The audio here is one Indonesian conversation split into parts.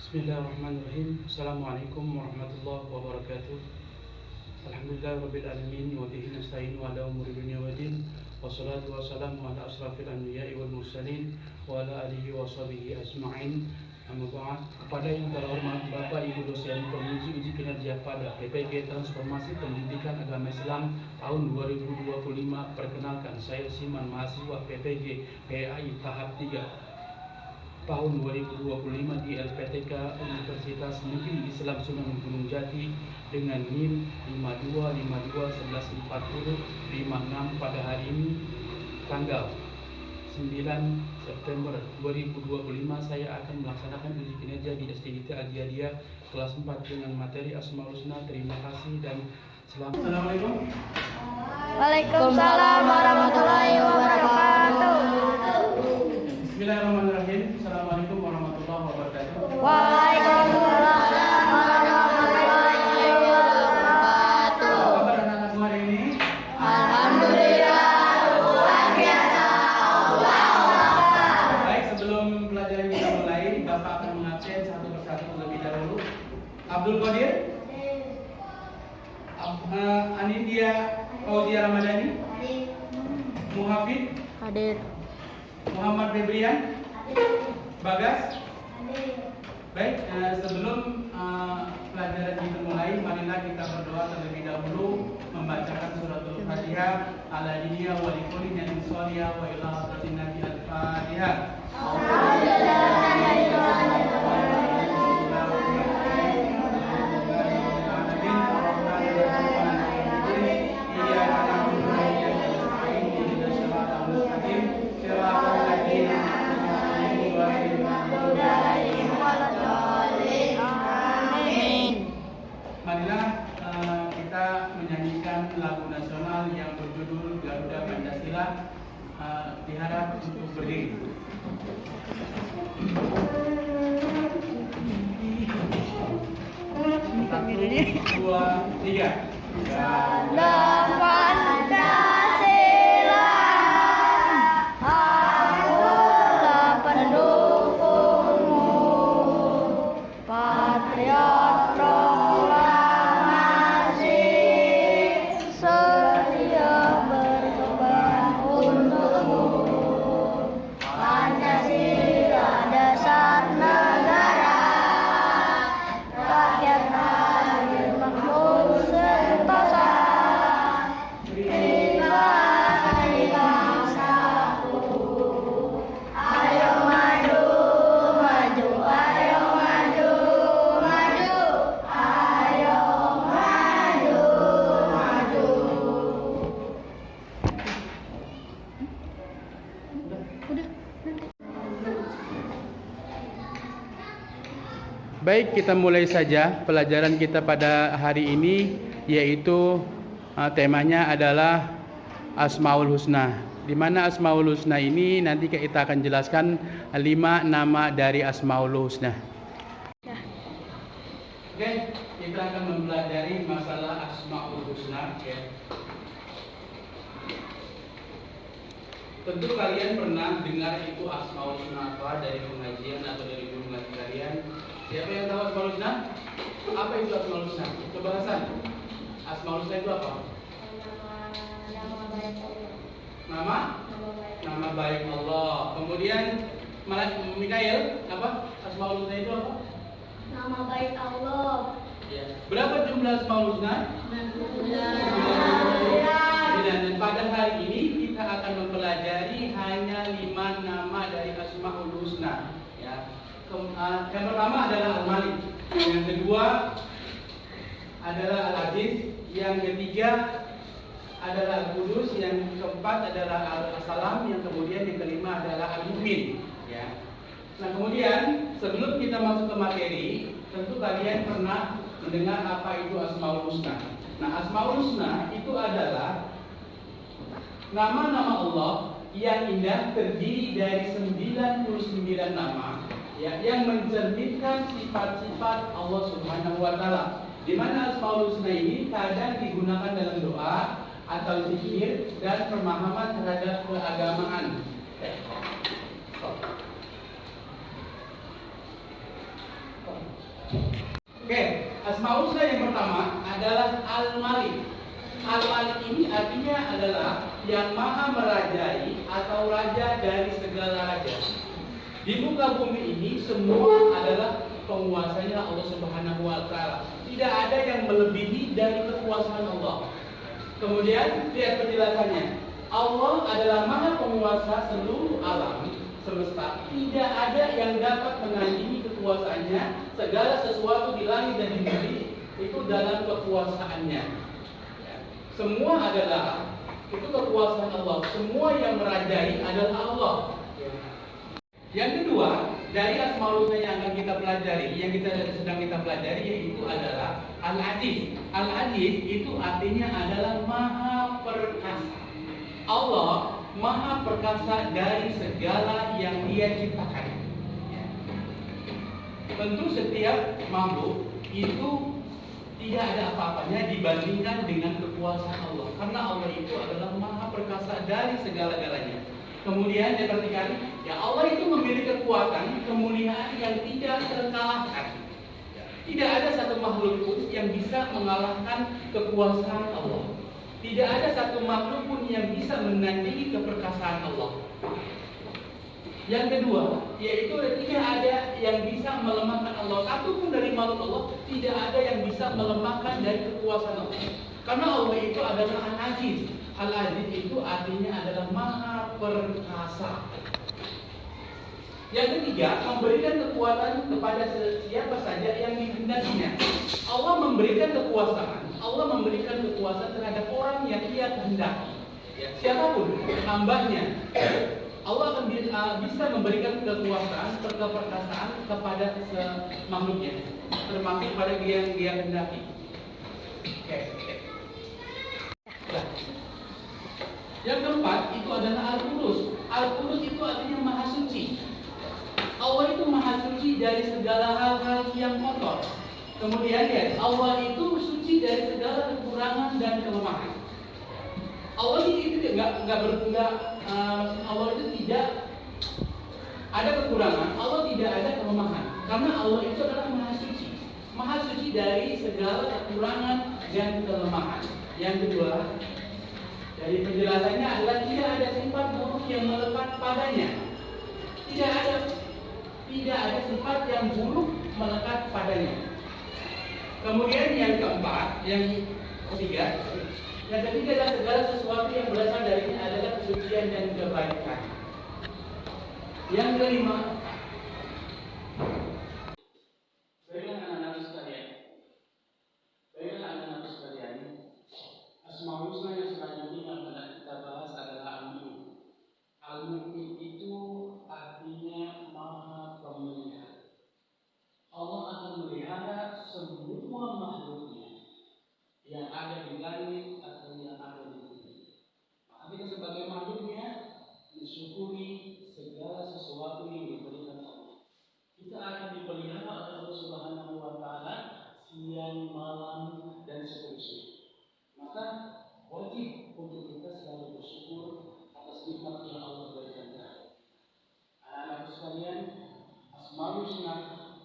Bismillahirrahmanirrahim. Assalamualaikum warahmatullahi wabarakatuh. Alhamdulillahirabbil alamin wa bihi nasta'in wa ala umuri dunya waddin. Wassalatu wassalamu ala asrafil anbiya'i wal mursalin wa ala alihi wa sahbihi ajma'in. Amma ba'd. Kepada yang terhormat Bapak Ibu dosen Komisi Uji Kinerja pada PPG Transformasi Pendidikan Agama Islam tahun 2025, perkenalkan saya Siman, mahasiswa PPG PAI tahap 3 tahun 2025 di LPTK Universitas Negeri Islam Sunan Gunung Jati dengan NIM 5252114056 pada hari ini tanggal 9 September 2025. Saya akan melaksanakan uji kinerja di STIT Al-Jadiyah kelas 4 dengan materi Asmaul Husna. Terima kasih dan selamat. Assalamualaikum. Waalaikumsalam warahmatullahi wabarakatuh. Bismillahirrahmanirrahim. Assalamualaikum warahmatullahi wabarakatuh. Waalaikumsalam warahmatullahi wabarakatuh. Apa kabar anak-anak semua hari ini? Alhamdulillah luar biasa. Baik, sebelum pelajaran kita mulai, Bapak akan mengabsen satu persatu terlebih dahulu. Abdul Qadir, Anindya Fauziah Ramadhani, Muhafid, Hadir. Muhammad Febrian, Bagas. Baik, sebelum pelajaran kita mulai, marilah kita berdoa terlebih dahulu, membacakan suratul Fatihah ala diniyah wa likulli nabiyyin shalih wa ila hadratin nabi al-Fatihah. Marilah kita menyanyikan lagu nasional yang berjudul Garuda Pancasila. Diharap untuk berdiri. 1, 2, 3. Garuda Pancasila, akulah pendukungmu, patriot proklamasi, setia berkorban untukmu. Pancasila dasar negara, rakyat adil makmur sentosa, bangsa bangsaku. Ayo maju, maju, ayo maju, maju, ayo maju, maju. Baik, kita mulai saja pelajaran kita pada hari ini, yaitu temanya adalah Asmaul Husna. Di mana Asmaul Husna ini nanti kita akan jelaskan 5 nama dari Asmaul Husna. Oke, kita akan mempelajari masalah Asmaul Husna. Tentu kalian pernah dengar itu Asmaul Husna apa dari pengajian atau dari guru ngaji kalian. Siapa yang tahu Asmaul Husna? Apa itu Asmaul Husna? Coba Hasan. Asmaul Husna itu apa? Nama baik Allah. Kemudian Mikael, apa? Asmaul Husna itu apa? Nama baik Allah. Ya. Berapa jumlah Asmaul Husna? 9. Dan pada hari ini kita akan mempelajari hanya 5 nama dari Asmaul Husna. Ya. Yang pertama adalah Al-Malik, yang kedua adalah Al-Aziz, yang ketiga adalah Al-Qudus, yang keempat adalah Al-Salam, yang kemudian yang kelima adalah Al-Mu'min. Ya. Nah, kemudian sebelum kita masuk ke materi, tentu kalian pernah mendengar apa itu Asmaul Husna. Nah, Asmaul Husna itu adalah nama-nama Allah yang indah, terdiri dari 99 nama, ya, yang mencerminkan sifat-sifat Allah Subhanahu wa taala. Di mana Asmaul Husna ini kadang digunakan dalam doa atau zikir dan pemahaman terhadap keagamaan. Asmaul Husna yang pertama adalah Al-Malik. Al-Malik ini artinya adalah yang maha merajai atau raja dari segala raja. Di muka bumi ini semua adalah penguasanya Allah Subhanahu wa taala. Tidak ada yang melebihi dari kekuasaan Allah. Kemudian lihat penjelasannya. Allah adalah maha penguasa seluruh alam semesta. Tidak ada yang dapat menandingi kekuasaannya. Segala sesuatu di langit dan di bumi itu dalam kekuasaannya. Semua adalah itu kekuasaan Allah. Semua yang merajai adalah Allah. Yang kedua, dari Asmaul Husna yang akan kita pelajari, yang sedang kita pelajari yaitu adalah Al-Aziz. Al-Aziz itu artinya adalah maha perkasa. Allah maha perkasa dari segala yang Dia ciptakan. Tentu setiap makhluk itu tidak ada apa-apanya dibandingkan dengan kekuasaan Allah. Karena Allah itu adalah maha perkasa dari segala-galanya. Kemudian diperhatikan, ya Allah itu memiliki kekuatan, kemuliaan yang tidak terkalahkan. Tidak ada satu makhluk pun yang bisa mengalahkan kekuasaan Allah. Tidak ada satu makhluk pun yang bisa menandingi keperkasaan Allah. Yang kedua, yaitu tidak ada yang bisa melemahkan Allah. Satu pun dari makhluk Allah tidak ada yang bisa melemahkan dari kekuasaan Allah. Karena Allah itu adalah Al-Aziz. Al-Aziz itu artinya adalah maha perkasa. Yang ketiga, memberikan kekuatan kepada siapa saja yang dikehendakinya. Allah memberikan kekuasaan. Allah memberikan kekuasaan terhadap orang yang Ia kehendaki. Siapapun hambanya. Allah akan bisa memberikan kekuasaan, keperkasaan kepada makhluknya, termasuk pada yang Dia kehendaki. Oke. Nah. Yang keempat itu adalah Al-Qudus. Al-Qudus itu artinya maha suci. Allah itu maha suci dari segala hal-hal yang kotor. Kemudian ya, Allah itu suci dari segala kekurangan dan kelemahan. Allah itu Allah itu tidak ada kekurangan, Allah tidak ada kelemahan. Karena Allah itu adalah maha suci. Maha suci dari segala kekurangan dan kelemahan. Yang kedua, dari penjelasannya adalah tidak ada sifat buruk yang melekat padanya. Tidak ada sifat yang buruk melekat padanya. Kemudian yang keempat, yang ketiga adalah segala sesuatu yang berasal darinya adalah kesucian dan kebaikan. Yang kelima, baiklah anak-anak sekalian, Asmaul Husna yang selanjutnya akan kita bahas adalah Al-Mu'min. Al-Mu'min itu artinya maha pemelihara. Allah akan melihara semua makhluknya yang ada di langit atau yang ada di bumi. Maka kita sebagai makhluknya mensyukuri segala sesuatu yang diberikan Allah. Kita akan dipelihara oleh Allah Subhanahu wa taala siang, malam dan seterusnya. Maka wajib untuk kita selalu bersyukur atas nikmat yang Allah berikan kita. Anak-anak sekalian, Asmaul Husna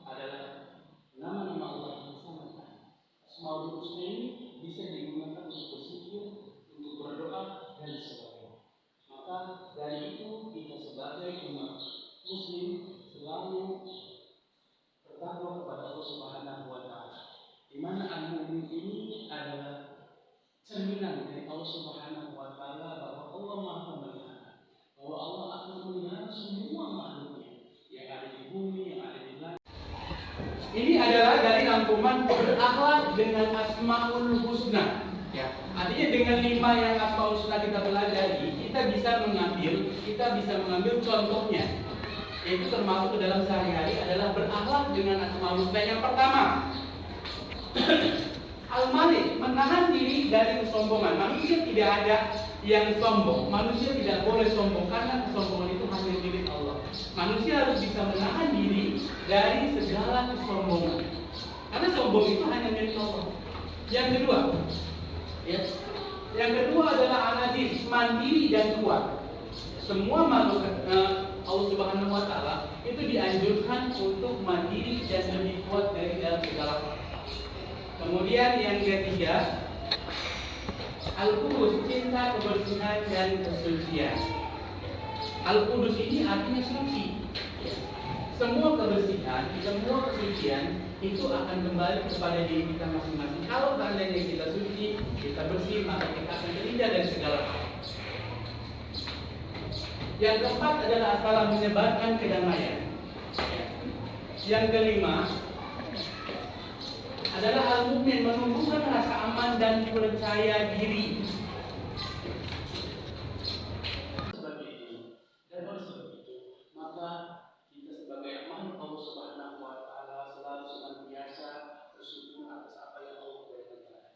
adalah nama-nama Allah yang sangat baik. Asmaul Husna ini bisa digunakan untuk berzikir, untuk berdoa dan sebagainya. Maka dari itu kita sebagai umat Muslim selalu bertakwa kepada Allah Subhanahu wa taala. Di mana Al-Mu'min ini adalah cerminan dari Allah Subhanahu wa taala bahwa Allah Maha Pemelihara, bahwa Allah akan memelihara semua makhluknya yang ada di bumi, yang ada di langit. Ini adalah dari rangkuman berakhlak dengan Asmaul Husna. Ya, artinya dengan 5 yang Asmaul Husna kita pelajari, kita bisa mengambil contohnya. Yaitu termasuk ke dalam sehari-hari adalah berakhlak dengan Asmaul Husna. Yang pertama, Al-Malik, menahan diri dari kesombongan. Manusia tidak ada yang sombong. Manusia tidak boleh sombong karena kesombongan itu hanya milik Allah. Manusia harus bisa menahan diri dari segala kesombongan. Karena sombong itu hanya milik Allah. Yang kedua adalah Al-Aziz, mandiri dan kuat. Semua makhluk Allah Subhanahu wa taala itu dianjurkan untuk mandiri dan lebih kuat dari dalam segala hal. Kemudian yang ketiga, Al-Qudus, cinta, kebersihan, dan kesucian. Al-Qudus ini artinya suci. Semua kebersihan, semua kesucian itu akan kembali kepada diri kita masing-masing. Kalau seandainya kita suci, kita bersih, maka kita akan terhindar dari segala hal. Yang keempat adalah asalah menyebarkan kedamaian. Yang kelima adalah al-mu'min, menumbuhkan rasa aman dan percaya diri. Sebagai itu, dan oleh sebab itu, maka kita sebagai makhluk Allah Subhanahu wa Ta'ala selalu senantiasa bersyukur atas apa yang Allah berikan kepada kita.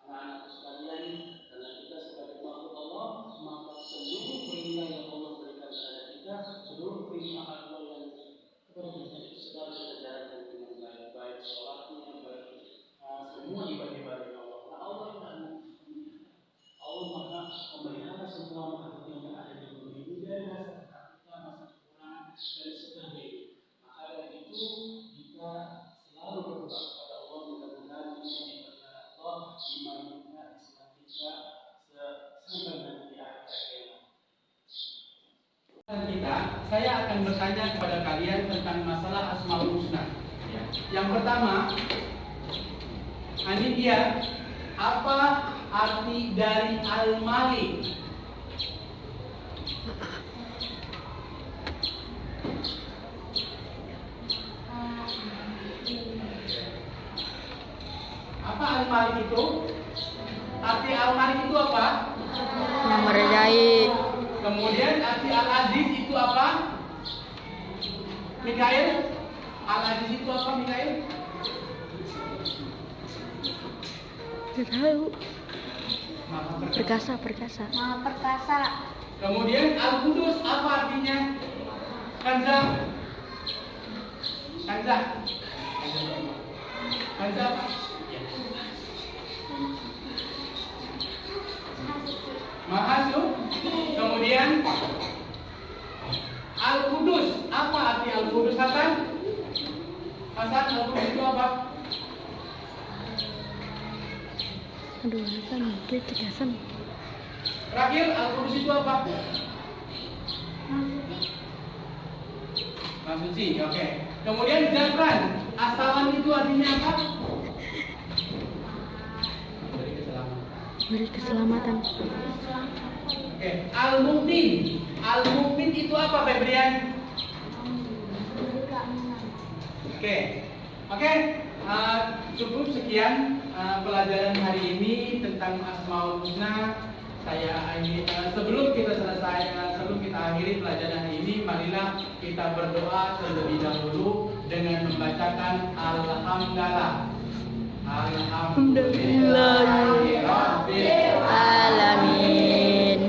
Anak-anakku sekalian, karena kita sebagai makhluk Allah, maka seluruh perintah yang Allah berikan kepada kita, seluruh perintah Allah yang kepada kita itu selalu kita jalankan dengan baik, baik sholatnya, baik semua ibadah-ibadah Allah. Nah, Allah Maha memelihara semua makhluk yang ada di bumi ini dari rasa kita masih kurang dan sebagainya. Maka dari itu kita selalu berdoa kepada Allah, mudah-mudahan kita diberkahi Allah iman kita, Islam kita sampai nanti di akhir kiamat. Saya akan bertanya kepada kalian tentang masalah Asmaul Husna. Yang pertama, ini dia, apa arti dari Al-Malik? Apa Al-Malik itu? Arti Al-Malik itu apa? Yang merajai. Kemudian arti Al-Aziz itu apa? Mikael? Al-Aziz itu apa, Mikael? Tidak tahu. Perkasa. Maha perkasa. Kemudian Al-Qudus apa artinya? Kanza apa? Maha. Kemudian Al-Qudus, apa arti Al-Qudus, Hasan? Al-Qudus itu apa? Aduh, Hasan, kritik Hasan. Terakhir, Al-Qudus itu apa? Maha suci, oke. Kemudian Jabran, asalan itu artinya apa? Beri keselamatan. Oke, Al-Mu'min itu apa, Febrian? Oke, cukup sekian pelajaran hari ini tentang Asmaul Husna. Sebelum kita akhiri pelajaran hari ini, marilah kita berdoa terlebih dahulu dengan membacakan Alhamdulillah. Alhamdulillahirabbil Alamin.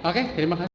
Oke, terima kasih.